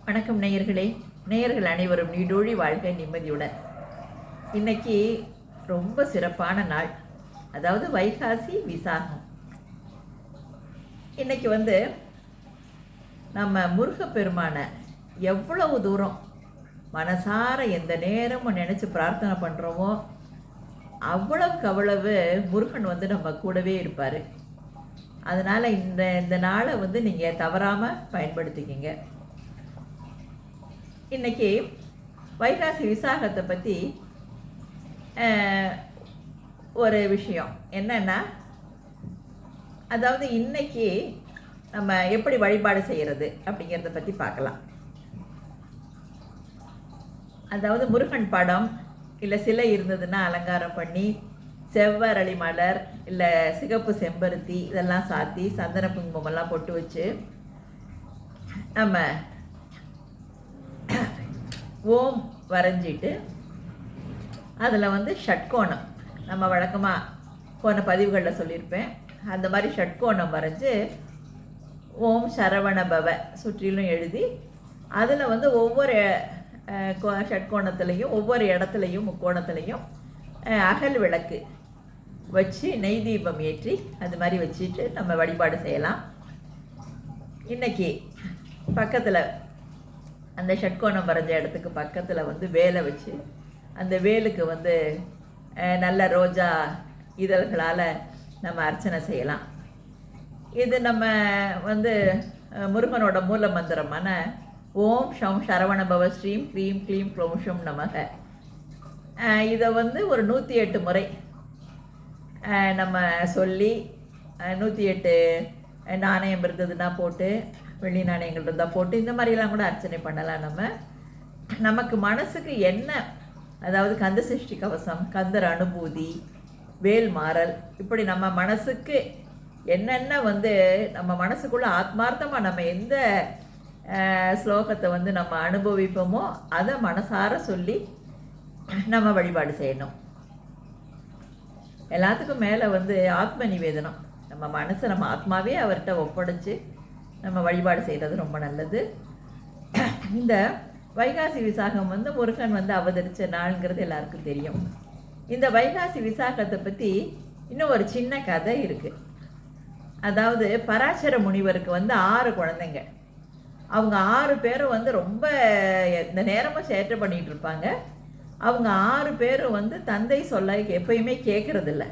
வணக்கம் நேயர்களே. நேயர்கள் அனைவரும் நீடோழி வாழ்க்கை நிம்மதியுடன். இன்னைக்கு ரொம்ப சிறப்பான நாள், அதாவது வைகாசி விசாகம். இன்னைக்கு நம்ம முருகப்பெருமானை எவ்வளவு தூரம் மனசார எந்த நேரமும் நினச்சி பிரார்த்தனை பண்ணுறோமோ அவ்வளவுக்கு அவ்வளவு முருகன் நம்ம கூடவே இருப்பார். அதனால் இந்த நாளை நீங்கள் தவறாமல் பயன்படுத்திக்கிங்க. இன்றைக்கி வைகாசி விசாகத்தை பற்றி ஒரு விஷயம் என்னென்னா, அதாவது இன்றைக்கி நம்ம எப்படி வழிபாடு செய்கிறது அப்படிங்கிறத பற்றி பார்க்கலாம். அதாவது முருகன் படம் இல்லை சிலை இருந்ததுன்னா அலங்காரம் பண்ணி செவ்வரளி மலர் இல்லை சிகப்பு செம்பருத்தி இதெல்லாம் சாத்தி சந்தன குங்குமமெல்லாம் பொட்டு வச்சு நம்ம ஓம் வரைஞ்சிட்டு அதில் ஷட்கோணம், நம்ம வழக்கமாக போன பதிவுகளில் சொல்லியிருப்பேன், அந்த மாதிரி ஷட்கோணம் வரைஞ்சி ஓம் சரவண பவ சுற்றிலும் எழுதி அதில் ஒவ்வொரு ஷட்கோணத்துலேயும் ஒவ்வொரு இடத்துலையும் முக்கோணத்துலேயும் அகல் விளக்கு வச்சு நெய் தீபம் ஏற்றி அது மாதிரி வச்சுட்டு நம்ம வழிபாடு செய்யலாம். இன்றைக்கி பக்கத்தில் அந்த ஷட்கோணம் வரைஞ்ச இடத்துக்கு பக்கத்தில் வேலை வச்சு அந்த வேலுக்கு நல்ல ரோஜா இதழ்களால் நம்ம அர்ச்சனை செய்யலாம். இது நம்ம முருகனோட மூல மந்திரமான ஓம் ஷம் சரவண பவ ஸ்ரீம் க்ரீம் க்ளீம் க்ளோஷம் நமக. இதை ஒரு 108 முறை நம்ம சொல்லி 108 நாணயம் இருந்ததுன்னா போட்டு, வெள்ளி நாணயங்கள் இருந்தால் போட்டு இந்த மாதிரிலாம் கூட அர்ச்சனை பண்ணலாம். நமக்கு மனசுக்கு என்ன, அதாவது கந்த சஷ்டி கவசம், கந்தர் அனுபூதி, வேல் மாறல், இப்படி நம்ம மனசுக்கு என்னென்ன நம்ம மனசுக்குள்ளே ஆத்மார்த்தமாக நம்ம எந்த ஸ்லோகத்தை நம்ம அனுபவிப்போமோ அதை மனசார சொல்லி நம்ம வழிபாடு செய்யணும். எல்லாத்துக்கும் மேலே ஆத்ம நிவேதனம், நம்ம மனசை நம்ம ஆத்மாவே அவர்கிட்ட ஒப்படைச்சு நம்ம வழிபாடு செய்கிறது ரொம்ப நல்லது. இந்த வைகாசி விசாகம் முருகன் அவதரித்த நாளுங்கிறது எல்லாருக்கும் தெரியும். இந்த வைகாசி விசாகத்தை பற்றி இன்னும் ஒரு சின்ன கதை இருக்குது. அதாவது பராசர முனிவருக்கு 6 குழந்தைங்க. அவங்க 6 பேரும் ரொம்ப இந்த நேரமாக சேட்டை பண்ணிகிட்டு இருப்பாங்க. அவங்க 6 பேரும் தந்தை சொல்ல எப்பயுமே கேட்குறதில்ல.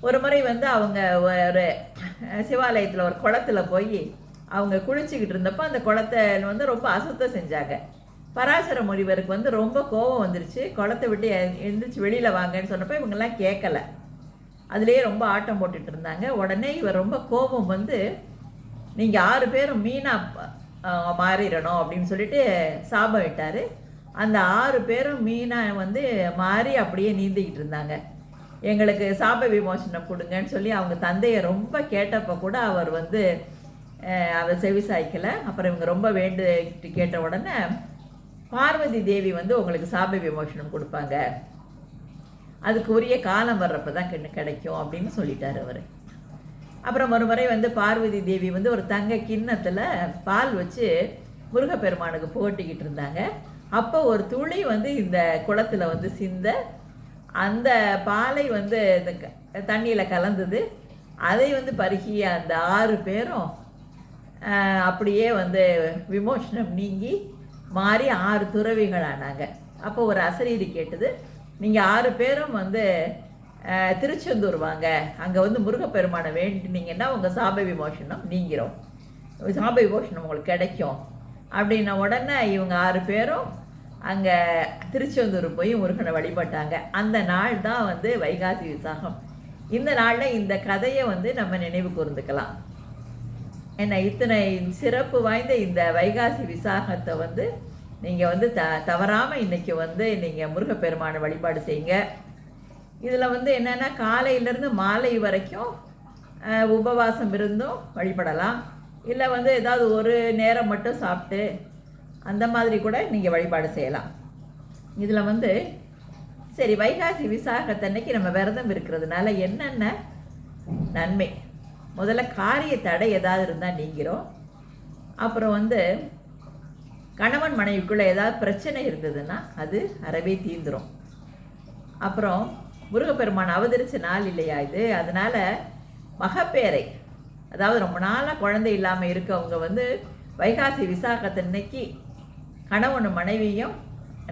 ஒரு முறை அவங்க ஒரு சிவாலயத்தில் ஒரு குளத்தில் போய் அவங்க குளிச்சுக்கிட்டு இருந்தப்போ அந்த குளத்தை ரொம்ப அசுத்தம் செஞ்சாங்க. பராசர முனிவருக்கு ரொம்ப கோபம் வந்துருச்சு. குளத்தை விட்டு எழுந்திரிச்சு வெளியில் வாங்கன்னு சொன்னப்போ இவங்கெல்லாம் கேட்கலை. அதுலேயே ரொம்ப ஆட்டம் போட்டுட்டு இருந்தாங்க. உடனே இவர் ரொம்ப கோபம் நீங்கள் 6 பேரும் மீனாக மாறிடணும் அப்படின்னு சொல்லிட்டு சாபம் விட்டார். அந்த 6 பேரும் மீனாக மாறி அப்படியே நீந்திக்கிட்டு இருந்தாங்க. எங்களுக்கு சாப விமோசனம் கொடுங்கன்னு சொல்லி அவங்க தந்தையை ரொம்ப கேட்டப்போ கூட அவர் அவர் செவிசாய்க்கலை. அப்புறம் இவங்க ரொம்ப வேண்டிட்டு கேட்ட உடனே பார்வதி தேவி உங்களுக்கு சாப விமோசனம் கொடுப்பாங்க, அதுக்கு உரிய காலம் வர்றப்போ தான் கிடைக்கும் அப்படின்னு சொல்லிட்டார் அவர். அப்புறம் ஒரு முறை பார்வதி தேவி ஒரு தங்க கிண்ணத்தில் பால் வச்சு முருகப்பெருமானுக்கு போட்டிக்கிட்டு இருந்தாங்க. அப்போ ஒரு துளி இந்த குளத்தில் சிந்த அந்த பாலை இந்த தண்ணியில் கலந்தது. அதை பருகிய அந்த 6 பேரும் அப்படியே விமோசனம் நீங்கி மாறி 6 துறவிகள் ஆனாங்க. அப்போ ஒரு அசரீரி கேட்டது, நீங்கள் 6 பேரும் திருச்செந்தூர் வாங்க, அங்கே முருகப்பெருமானை வேண்டினீங்கன்னா உங்கள் சாப விமோசனம் நீங்கிறோம், சாப விமோசனம் உங்களுக்கு கிடைக்கும் அப்படின்ன உடனே இவங்க 6 பேரும் அங்கே திருச்செந்தூர் போய் முருகனை வழிபட்டாங்க. அந்த நாள் தான் வைகாசி விசாகம். இந்த நாளில் இந்த கதையை நம்ம நினைவு கூர்ந்துக்கலாம். என்ன இத்தனை சிறப்பு வாய்ந்த இந்த வைகாசி விசாகத்தை நீங்கள் தவறாமல் இன்றைக்கி நீங்கள் முருகப்பெருமானை வழிபாடு செய்யுங்க. இதில் என்னென்னா காலையிலேருந்து மாலை வரைக்கும் உபவாசம் இருந்தும் வழிபடலாம். இல்லை ஏதாவது ஒரு நேரம் மட்டும் சாப்பிட்டு அந்த மாதிரி கூட நீங்கள் வழிபாடு செய்யலாம். இதில் சரி, வைகாசி விசாகத்தன்னைக்கு நம்ம விரதம் இருக்கிறதுனால என்னென்ன நன்மை? முதல்ல காரிய தடை ஏதாவது இருந்தால் நீங்கிறோம். அப்புறம் கணவன் மனைவிக்குள்ளே ஏதாவது பிரச்சனை இருந்ததுன்னா அது அறவே தீந்துடும். அப்புறம் முருகப்பெருமான் அவதரித்த நாள் இல்லையா இது, அதனால் மகப்பேரை, அதாவது ரொம்ப நாளாக குழந்தை இல்லாமல் இருக்கவங்க வந்து வைகாசி விசாகத்தன்னைக்கு கணவனும் மனைவியும்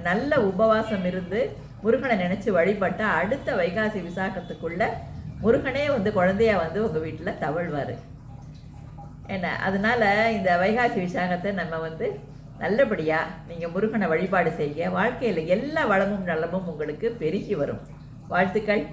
நல்ல உபவாசம் இருந்து முருகனை நினச்சி வழிபட்டால் அடுத்த வைகாசி விசாகத்துக்குள்ளே முருகனே வந்து குழந்தையா வந்து உங்கள் வீட்டில் தவழ்வார். என்ன, அதனால் இந்த வைகாசி விசாகத்தை நம்ம வந்து நல்லபடியாக நீங்கள் முருகனை வழிபாடு செய்ய வாழ்க்கையில் எல்லா வளமும் நலமும் உங்களுக்கு பெருகி வரும். வாழ்த்துக்கள்.